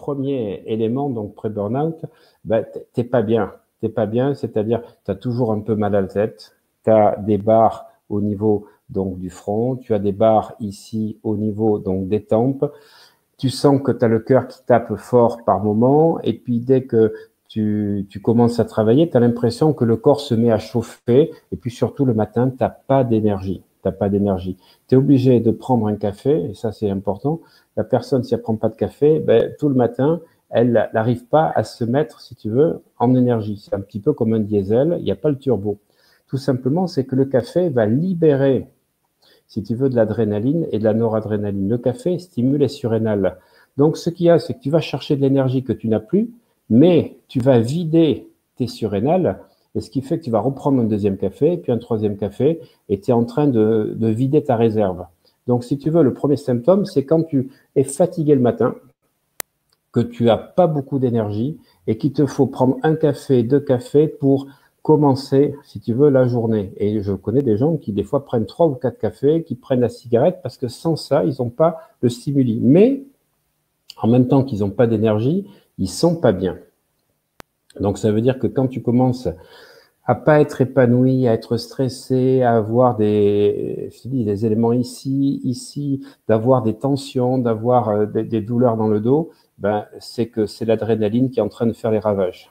premier élément, donc pré-burnout, ben, t'es pas bien. T'es pas bien, c'est-à-dire tu as toujours un peu mal à la tête, tu as des barres au niveau donc du front, tu as des barres ici au niveau donc des tempes, tu sens que tu as le cœur qui tape fort par moment, et puis dès que tu commences à travailler, tu as l'impression que le corps se met à chauffer, et puis surtout le matin, tu n'as pas d'énergie. T'as pas d'énergie. Tu es obligé de prendre un café, et ça c'est important. La personne, si elle prend pas de café, ben, tout le matin, elle n'arrive pas à se mettre, si tu veux, en énergie. C'est un petit peu comme un diesel, il n'y a pas le turbo. Tout simplement, c'est que le café va libérer, si tu veux, de l'adrénaline et de la noradrénaline. Le café stimule les surrénales. Donc, ce qu'il y a, c'est que tu vas chercher de l'énergie que tu n'as plus, mais tu vas vider tes surrénales, et ce qui fait que tu vas reprendre un deuxième café, puis un troisième café, et tu es en train de vider ta réserve. Donc, si tu veux, le premier symptôme, c'est quand tu es fatigué le matin, que tu n'as pas beaucoup d'énergie, et qu'il te faut prendre un café, deux cafés pour commencer, si tu veux, la journée. Et je connais des gens qui, des fois, prennent 3 ou 4 cafés, qui prennent la cigarette, parce que sans ça, ils n'ont pas le stimuli. Mais, en même temps qu'ils n'ont pas d'énergie, ils sont pas bien. Donc, ça veut dire que quand tu commences à pas être épanoui, à être stressé, à avoir je te dis, des éléments ici, d'avoir des tensions, d'avoir des douleurs dans le dos, ben, c'est que c'est l'adrénaline qui est en train de faire les ravages.